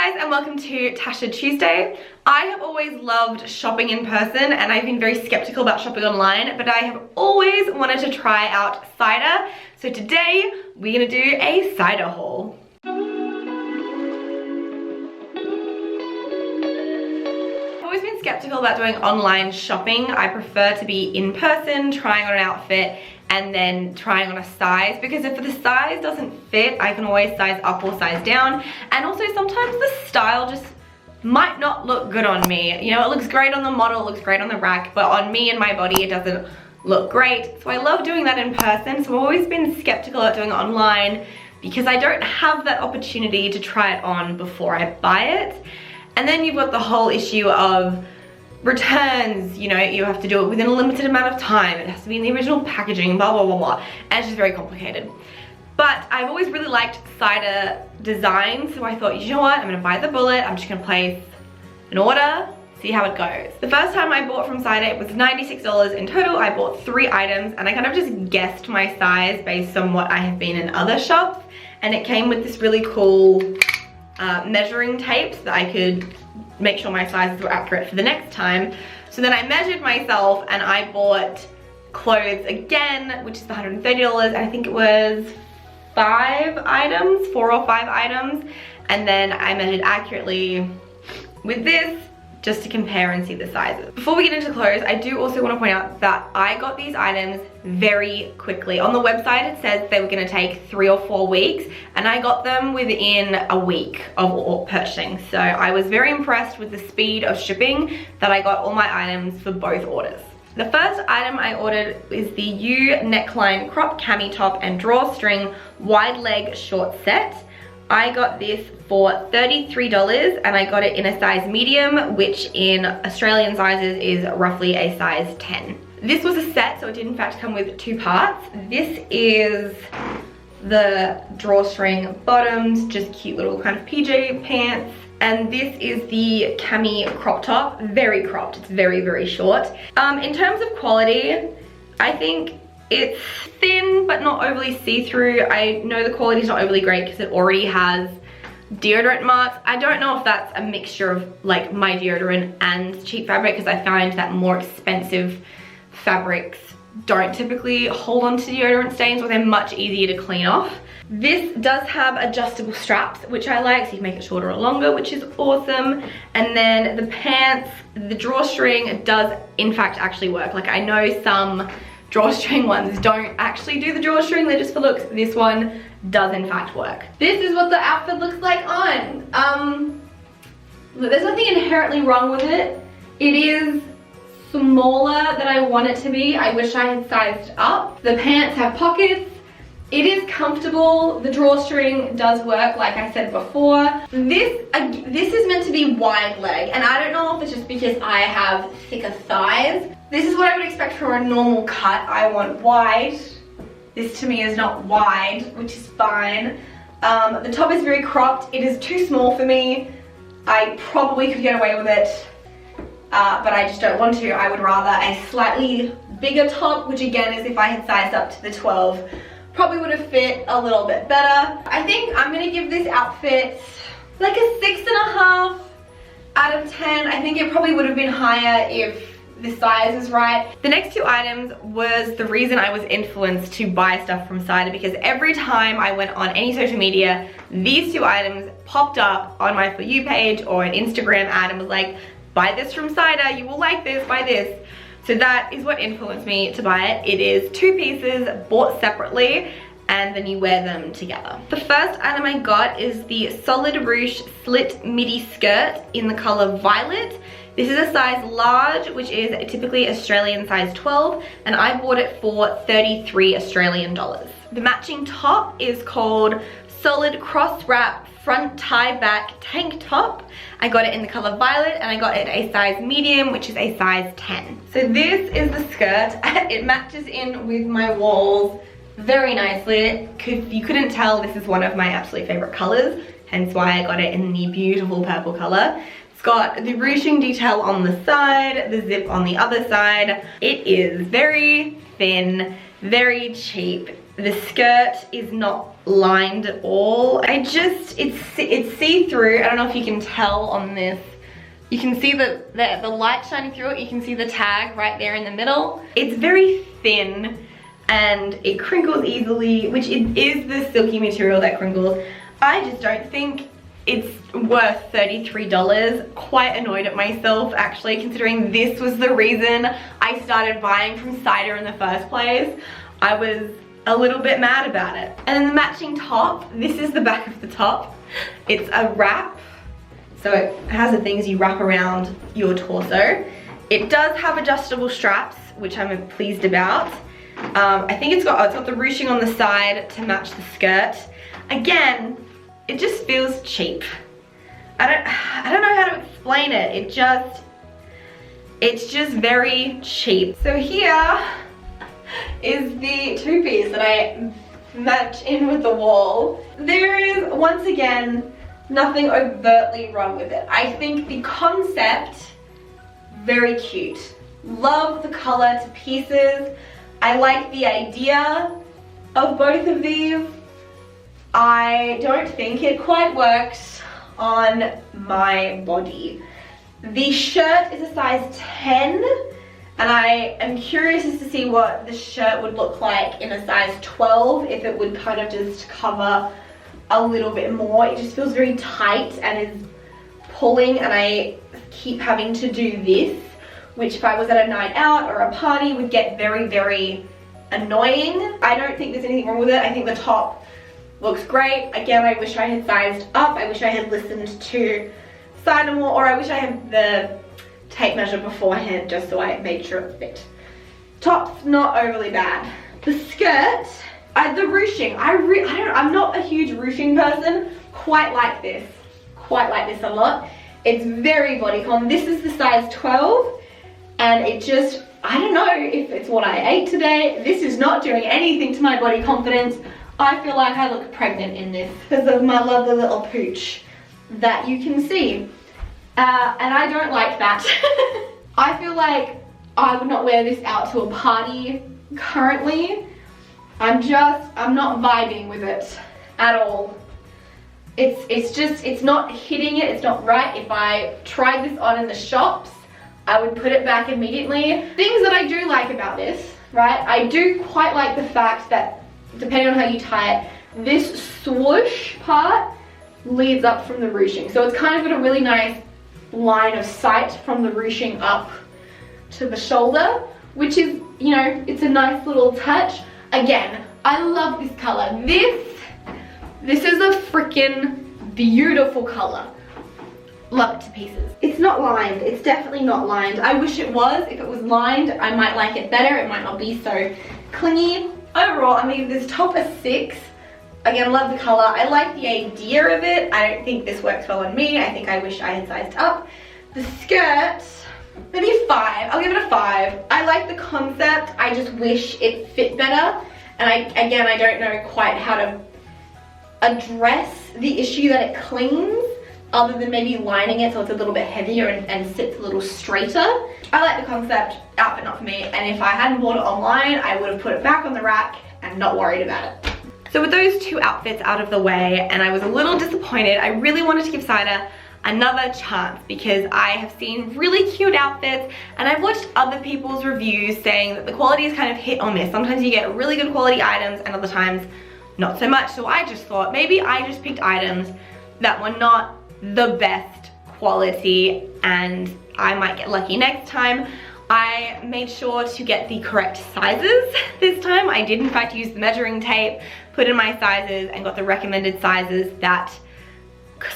Guys, and welcome to Tasha Tuesday. I have always loved shopping in person and I've been very skeptical about shopping online, but I have always wanted to try out Cider. So today we're gonna do a Cider haul. I've always been skeptical about doing online shopping. I prefer to be in person, trying on an outfit and then trying on a size, because if the size doesn't fit, I can always size up or size down. And also sometimes the style just might not look good on me. You know, it looks great on the model, it looks great on the rack, but on me and my body, it doesn't look great. So I love doing that in person. So I've always been skeptical about doing it online because I don't have that opportunity to try it on before I buy it. And then you've got the whole issue of returns, you know, you have to do it within a limited amount of time, it has to be in the original packaging, blah blah blah blah, and it's just very complicated. But I've always really liked Cider design, so I thought, you know what, I'm gonna bite the bullet, I'm just gonna place an order, see how it goes. The first time I bought from Cider, it was $96 in total. I bought 3 items and I kind of just guessed my size based on what I have been in other shops, and it came with this really cool measuring tape so that I could make sure my sizes were accurate for the next time. So then I measured myself and I bought clothes again, which is $130, and I think it was 4 or 5 items, and then I measured accurately with this just to compare and see the sizes. Before we get into clothes, I do also want to point out that I got these items very quickly. On the website it says they were going to take 3 or 4 weeks, and I got them within a week of purchasing. So I was very impressed with the speed of shipping that I got all my items for both orders. The first item I ordered is the U neckline crop cami top and drawstring wide leg short set. I got this for $33 and I got it in a size medium, which in Australian sizes is roughly a size 10. This was a set, so it did in fact come with 2 parts. This is the drawstring bottoms, just cute little kind of PJ pants. And this is the cami crop top, very cropped, it's very, very short. In terms of quality, I think it's thin but not overly see-through. I know the quality is not overly great because it already has deodorant marks. I don't know if that's a mixture of like my deodorant and cheap fabric, because I find that more expensive fabrics don't typically hold on to deodorant stains, or they're much easier to clean off. This does have adjustable straps, which I like, so you can make it shorter or longer, which is awesome. And then the pants, the drawstring does in fact actually work. Like, I know some drawstring ones don't actually do the drawstring, they're just for looks. This one does in fact work. This is what the outfit looks like on. Look, there's nothing inherently wrong with it. It is smaller than I want it to be. I wish I had sized up. The pants have pockets. It is comfortable. The drawstring does work, like I said before. This is meant to be wide leg, and I don't know if it's just because I have thicker thighs. This is what I would expect for a normal cut. I want wide. This to me is not wide, which is fine. The top is very cropped. It is too small for me. I probably could get away with it, but I just don't want to. I would rather a slightly bigger top, which again is if I had sized up to the 12. Probably would have fit a little bit better. I think I'm gonna give this outfit like a 6.5 out of 10. I think it probably would have been higher if the size was right. The next 2 items was the reason I was influenced to buy stuff from Cider, because every time I went on any social media, these 2 items popped up on my For You page or an Instagram ad and was like, buy this from Cider, you will like this, buy this. So that is what influenced me to buy it. It is 2 pieces bought separately, and then you wear them together. The first item I got is the Solid Ruche Slit Midi Skirt in the color Violet. This is a size large, which is typically Australian size 12, and I bought it for 33 Australian dollars. The matching top is called Solid Cross Wrap Front Tie Back Tank Top. I got it in the color Violet, and I got it a size medium, which is a size 10. So this is the skirt. It matches in with my walls very nicely. You couldn't tell, this is one of my absolute favorite colors, hence why I got it in the beautiful purple color. It's got the ruching detail on the side, the zip on the other side. It is very thin, very cheap, The skirt is not lined at all. It's see-through. I don't know if you can tell on this. You can see the light shining through it. You can see the tag right there in the middle. It's very thin and it crinkles easily, which it is the silky material that crinkles. I just don't think it's worth $33. Quite annoyed at myself actually, considering this was the reason I started buying from Cider in the first place. I was a little bit mad about it. And then the matching top, this is the back of the top. It's a wrap, so it has the things you wrap around your torso. It does have adjustable straps, which I'm pleased about. I think it's got the ruching on the side to match the skirt. Again, it just feels cheap. I don't know how to explain it. It's just very cheap. So here is the two-piece that I match in with the wall. There is, once again, nothing overtly wrong with it. I think the concept, very cute. Love the color to pieces. I like the idea of both of these. I don't think it quite works on my body. The shirt is a size 10, and I am curious as to see what the shirt would look like in a size 12, if it would kind of just cover a little bit more. It just feels very tight and is pulling, and I keep having to do this, which if I was at a night out or a party would get very, very annoying. I don't think there's anything wrong with it. I think the top looks great. Again, I wish I had sized up. I wish I had listened to Cider more, or I wish I had the tape measure beforehand just so I made sure it fit. Top's not overly bad. The skirt, the ruching, I'm not a huge ruching person. Quite like this a lot. It's very bodycon. This is the size 12, and it just, I don't know if it's what I ate today. This is not doing anything to my body confidence. I feel like I look pregnant in this because of my lovely little pooch that you can see. And I don't like that. I feel like I would not wear this out to a party currently. I'm not vibing with it at all. It's not hitting it, it's not right. If I tried this on in the shops, I would put it back immediately. Things that I do like about this, right? I do quite like the fact that, depending on how you tie it, this swoosh part leads up from the ruching. So it's kind of got a really nice line of sight from the ruching up to the shoulder, which is, you know, it's a nice little touch. Again, I love this color. This is a freaking beautiful color. Love it to pieces. It's not lined. It's definitely not lined. I wish it was. If it was lined, I might like it better. It might not be so clingy. Overall, I'm gonna give this top a 6. Again, love the color. I like the idea of it. I don't think this works well on me. I think I wish I had sized up. The skirt, maybe 5. I'll give it a 5. I like the concept. I just wish it fit better. And I don't know quite how to address the issue that it clings, other than maybe lining it so it's a little bit heavier and sits a little straighter. I like the concept, outfit not for me, and if I hadn't bought it online, I would have put it back on the rack and not worried about it. So with those two outfits out of the way, and I was a little disappointed, I really wanted to give Cider another chance because I have seen really cute outfits and I've watched other people's reviews saying that the quality is kind of hit or miss. Sometimes you get really good quality items and other times not so much. So I just thought maybe I just picked items that were not the best quality and I might get lucky next time. I made sure to get the correct sizes this time. I did in fact use the measuring tape, put in my sizes and got the recommended sizes that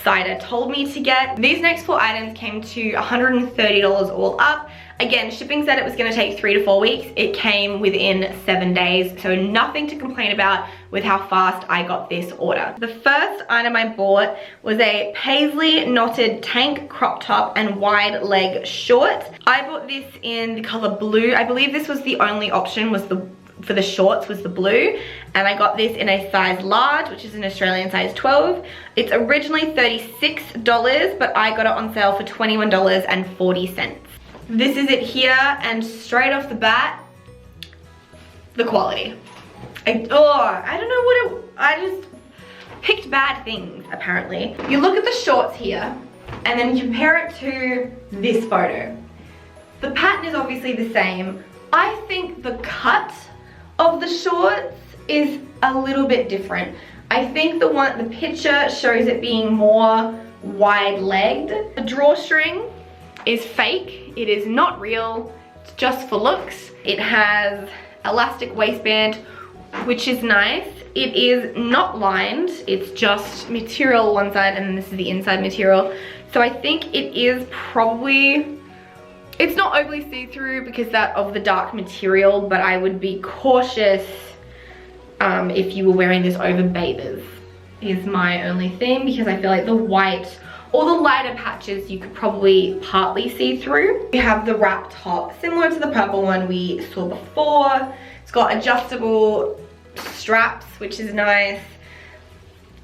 Cider told me to get. These next 4 items came to $130 all up. Again, shipping said it was gonna take 3 to 4 weeks. It came within 7 days, so nothing to complain about with how fast I got this order. The first item I bought was a paisley knotted tank crop top and wide leg short. I bought this in the color blue. I believe this was the only option, was for the shorts was the blue, and I got this in a size large, which is an Australian size 12. It's originally $36, but I got it on sale for $21.40. This is it here, and straight off the bat, the quality. I don't know I just picked bad things, apparently. You look at the shorts here, and then you compare it to this photo. The pattern is obviously the same. I think the cut of the shorts is a little bit different. I think the picture shows it being more wide-legged. The drawstring is fake. It is not real. It's just for looks. It has elastic waistband, which is nice. It is not lined. It's just material one side, and then this is the inside material. So I think it is probably, it's not overly see-through because of the dark material, but I would be cautious if you were wearing this over bathers, is my only thing, because I feel like the white or the lighter patches you could probably partly see through. You have the wrap top, similar to the purple one we saw before. It's got adjustable straps, which is nice.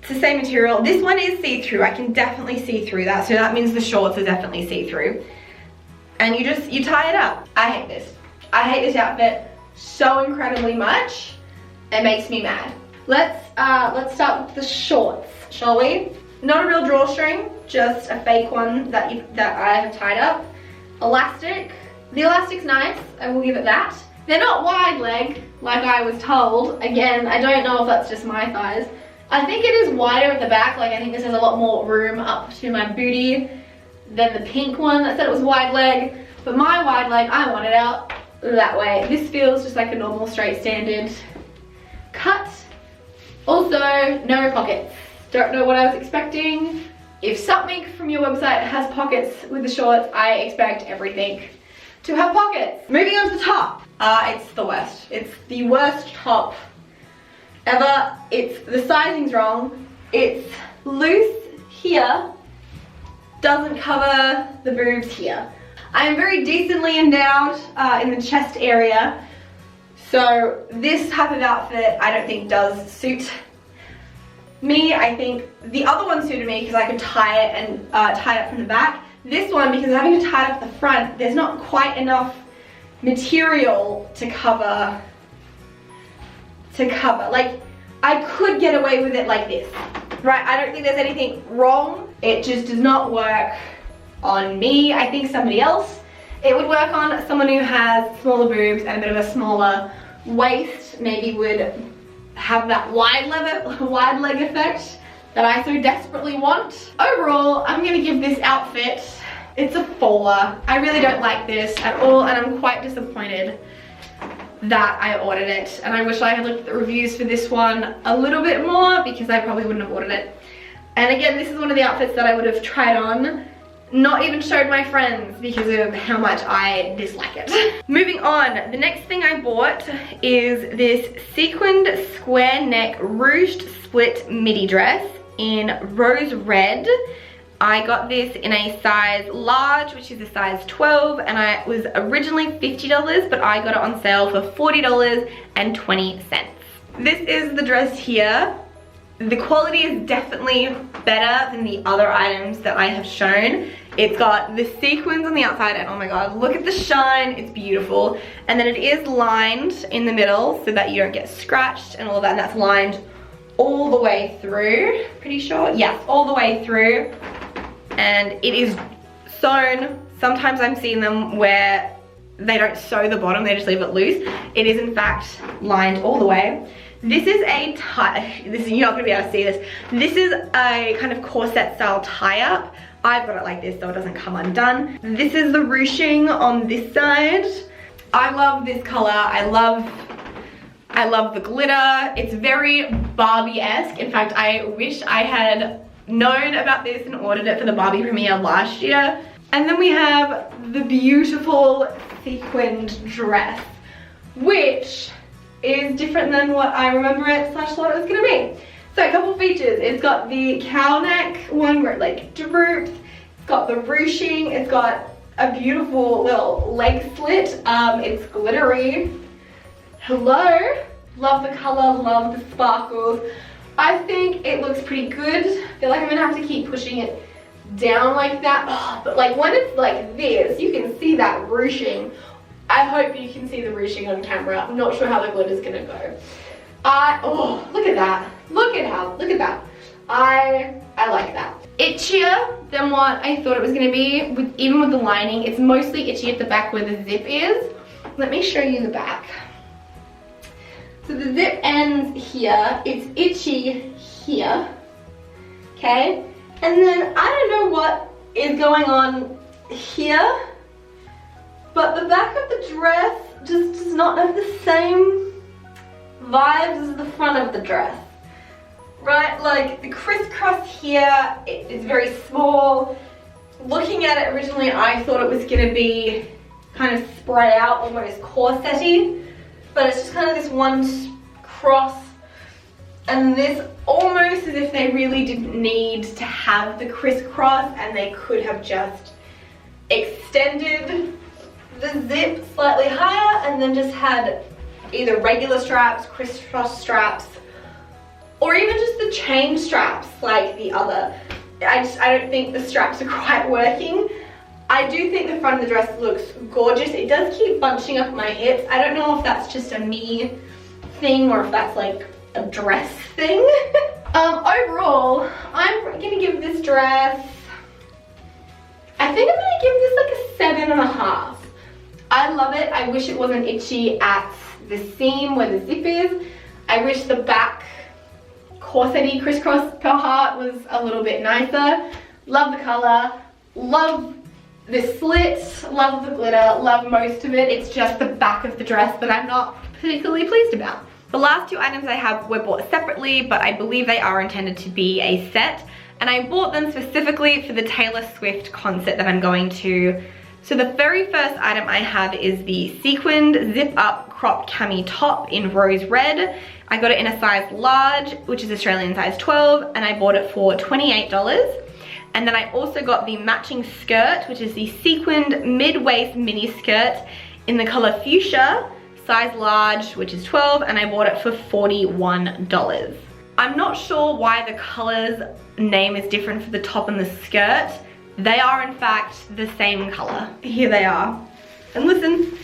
It's the same material. This one is see-through. I can definitely see through that, so that means the shorts are definitely see-through. And you tie it up. I hate this. I hate this outfit so incredibly much. It makes me mad. Let's start with the shorts, shall we? Not a real drawstring, just a fake one that I have tied up. Elastic. The elastic's nice, I will give it that. They're not wide leg, like I was told. Again, I don't know if that's just my thighs. I think it is wider at the back, like I think this has a lot more room up to my booty than the pink one that said it was wide leg. But my wide leg, I want it out that way. This feels just like a normal straight standard cut. Also, no pockets. Don't know what I was expecting. If something from your website has pockets with the shorts, I expect everything to have pockets. Moving on to the top. It's the worst. It's the worst top ever. The sizing's wrong. It's loose here, doesn't cover the boobs here. I am very decently endowed in the chest area, so this type of outfit I don't think does suit me. I think the other one suited me because I could tie it and tie it up from the back. This one, because having to tie it up the front, there's not quite enough material to cover. Like, I could get away with it like this, right? I don't think there's anything wrong. It just does not work on me. I think somebody else it would work on. Someone who has smaller boobs and a bit of a smaller waist maybe would have that wide leg effect that I so desperately want. Overall, I'm gonna give this outfit, it's a 4. I really don't like this at all, and I'm quite disappointed that I ordered it. And I wish I had looked at the reviews for this one a little bit more, because I probably wouldn't have ordered it. And again, this is one of the outfits that I would have tried on, not even showed my friends because of how much I dislike it. Moving on, the next thing I bought is this sequined square neck ruched split midi dress in rose red. I got this in a size large, which is a size 12, and it was originally $50, but I got it on sale for $40.20. This is the dress here. The quality is definitely better than the other items that I have shown. It's got the sequins on the outside, and oh my god, look at the shine, it's beautiful. And then it is lined in the middle so that you don't get scratched and all that, and that's lined all the way through, pretty sure. Yes, all the way through. And it is sewn. Sometimes I'm seeing them where they don't sew the bottom, they just leave it loose. It is in fact lined all the way. This is a tie, you're not gonna be able to see this. This is a kind of corset style tie-up. I've got it like this so it doesn't come undone. This is the ruching on this side. I love this color. I love the glitter. It's very Barbie-esque. In fact, I wish I had known about this and ordered it for the Barbie premiere last year. And then we have the beautiful sequined dress, which is different than what I remember it / thought it was gonna be. So a couple features. It's got the cow neck one where it like droops. It's got the ruching. It's got a beautiful little leg slit. It's glittery. Hello. Love the color, love the sparkles. I think it looks pretty good. I feel like I'm gonna have to keep pushing it down like that. Oh, but like when it's like this, you can see that ruching. I hope you can see the ruching on camera. I'm not sure how the glitter's gonna go. Oh, look at that. Look at that. I like that. Itchier than what I thought it was gonna be, even with the lining. It's mostly itchy at the back where the zip is. Let me show you the back. So the zip ends here, it's itchy here, okay? And then I don't know what is going on here, but the back of the dress just does not have the same vibes as the front of the dress. Right, like the crisscross here, it is very small. Looking at it originally, I thought it was gonna be kind of spread out, almost corset-y, but it's just kind of this one cross, and this almost as if they really didn't need to have the crisscross and they could have just extended the zip slightly higher and then just had either regular straps, crisscross straps, or even just the chain straps like the other. I don't think the straps are quite working. I do think the front of the dress looks gorgeous. It does keep bunching up my hips. I don't know if that's just a me thing or if that's like a dress thing. Overall, I'm gonna give this dress, I think I'm gonna give this like a 7.5. I love it. I wish it wasn't itchy at the seam where the zip is. I wish the back corset-y crisscross part was a little bit nicer. Love the color, love the slits, love the glitter, love most of it. It's just the back of the dress that I'm not particularly pleased about. The last two items I have were bought separately, but I believe they are intended to be a set, and I bought them specifically for the Taylor Swift concert that I'm going to. So the very first item I have is the sequined zip-up cropped cami top in rose red. I got it in a size large, which is Australian size 12, and I bought it for $28. And then I also got the matching skirt, which is the sequined mid-waist mini skirt in the color fuchsia, size large, which is 12, and I bought it for $41. I'm not sure why the color's name is different for the top and the skirt. They are in fact the same color. Here they are. And listen,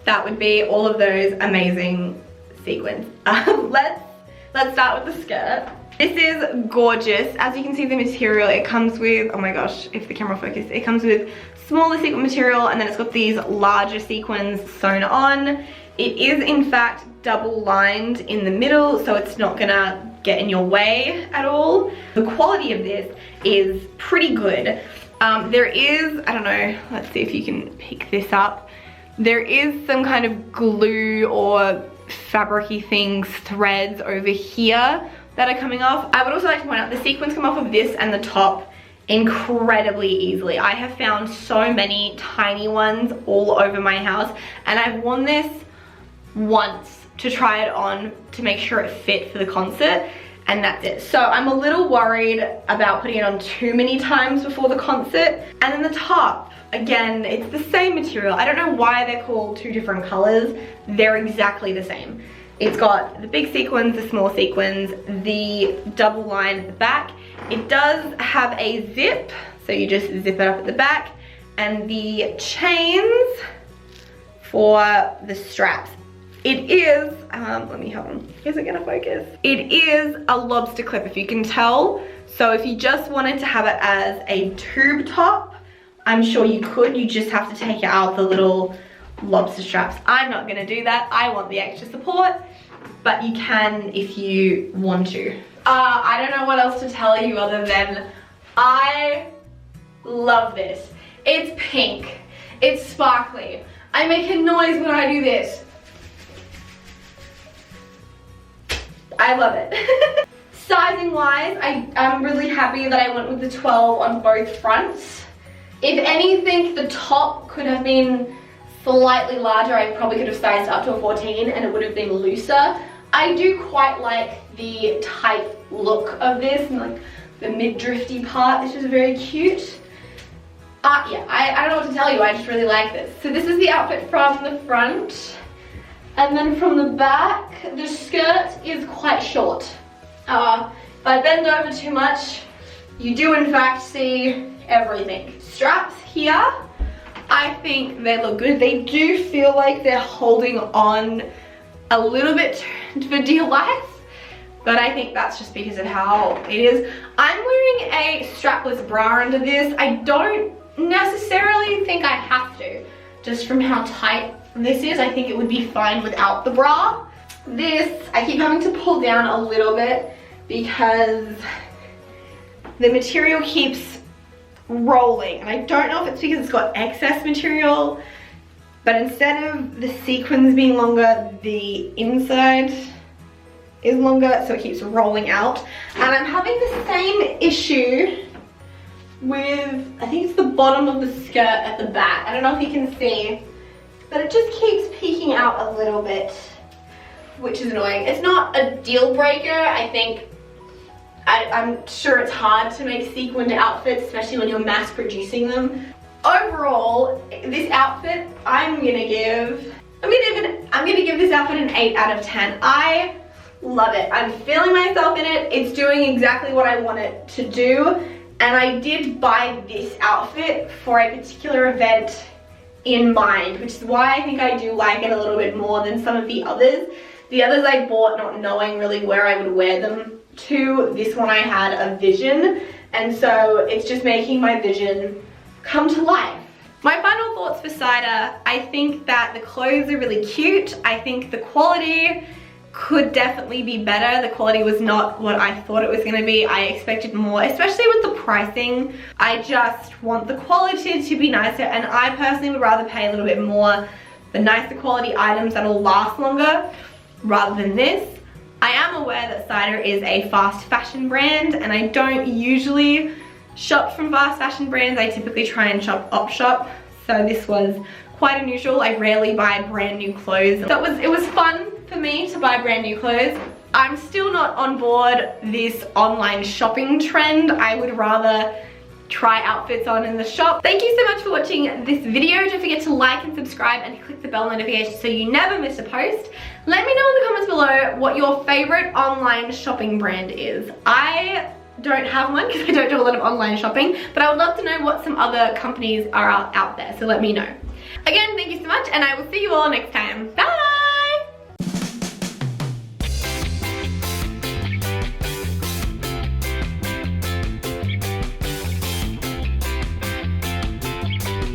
that would be all of those amazing sequins. Let's start with the skirt. This is gorgeous. As you can see, the material, it comes with, oh my gosh, if the camera focus, it comes with smaller sequin material, and then it's got these larger sequins sewn on. It is in fact double lined in the middle, so it's not gonna get in your way at all. The quality of this is pretty good. There is, I don't know, let's see if you can pick this up. There is some kind of glue or fabric-y things, threads over here that are coming off. I would also like to point out the sequins come off of this and the top incredibly easily. I have found so many tiny ones all over my house, and I've worn this once to try it on to make sure it fit for the concert, and that's it. So I'm a little worried about putting it on too many times before the concert. And then the top, again, it's the same material. I don't know why they're called two different colors. They're exactly the same. It's got the big sequins, the small sequins, the double line at the back. It does have a zip, so you just zip it up at the back, and the chains for the straps. It is, let me hold on, is it gonna focus? It is a lobster clip, if you can tell. So if you just wanted to have it as a tube top, I'm sure you could. You just have to take out the little lobster straps. I'm not gonna do that. I want the extra support, but you can if you want to. I don't know what else to tell you other than I love this. It's pink, it's sparkly. I make a noise when I do this. I love it. Sizing wise, I'm really happy that I went with the 12 on both fronts. If anything, the top could have been slightly larger. I probably could have sized up to a 14 and it would have been looser. I do quite like the tight look of this, and like the mid-drifty part. This is very cute. Yeah, I don't know what to tell you. I just really like this. So this is the outfit from the front. And then from the back, the skirt is quite short. If I bend over too much, you do in fact see everything. Straps here, I think they look good. They do feel like they're holding on a little bit for dear life, but I think that's just because of how it is. I'm wearing a strapless bra under this. I don't necessarily think I have to, just from how tight this is. I think it would be fine without the bra. This, I keep having to pull down a little bit because the material keeps rolling, and I don't know if it's because it's got excess material, but instead of the sequins being longer, the inside is longer, so it keeps rolling out. And I'm having the same issue with, I think it's the bottom of the skirt at the back. I don't know if you can see, but it just keeps peeking out a little bit, which is annoying. It's not a deal breaker. I think, I'm sure it's hard to make sequined outfits, especially when you're mass producing them. Overall, this outfit, I'm gonna give this outfit an 8 out of 10. I love it. I'm feeling myself in it. It's doing exactly what I want it to do. And I did buy this outfit for a particular event in mind, which is why I think I do like it a little bit more than some of the others. The others I bought not knowing really where I would wear them to. This one I had a vision, and so it's just making my vision come to life. My final thoughts for Cider, I think that the clothes are really cute. I think the quality could definitely be better. The quality was not what I thought it was going to be. I expected more, especially with the pricing. I just want the quality to be nicer, and I personally would rather pay a little bit more for nicer quality items that'll last longer rather than this. I am aware that Cider is a fast fashion brand, and I don't usually shop from fast fashion brands. I typically try and shop op shop, so this was quite unusual. I rarely buy brand new clothes. It was fun for me to buy brand new clothes. I'm still not on board this online shopping trend. I would rather try outfits on in the shop. Thank you so much for watching this video. Don't forget to like and subscribe and click the bell notification so you never miss a post. Let me know in the comments below what your favorite online shopping brand is. I don't have one because I don't do a lot of online shopping, but I would love to know what some other companies are out there, so let me know. Again, thank you so much, and I will see you all next time. Bye!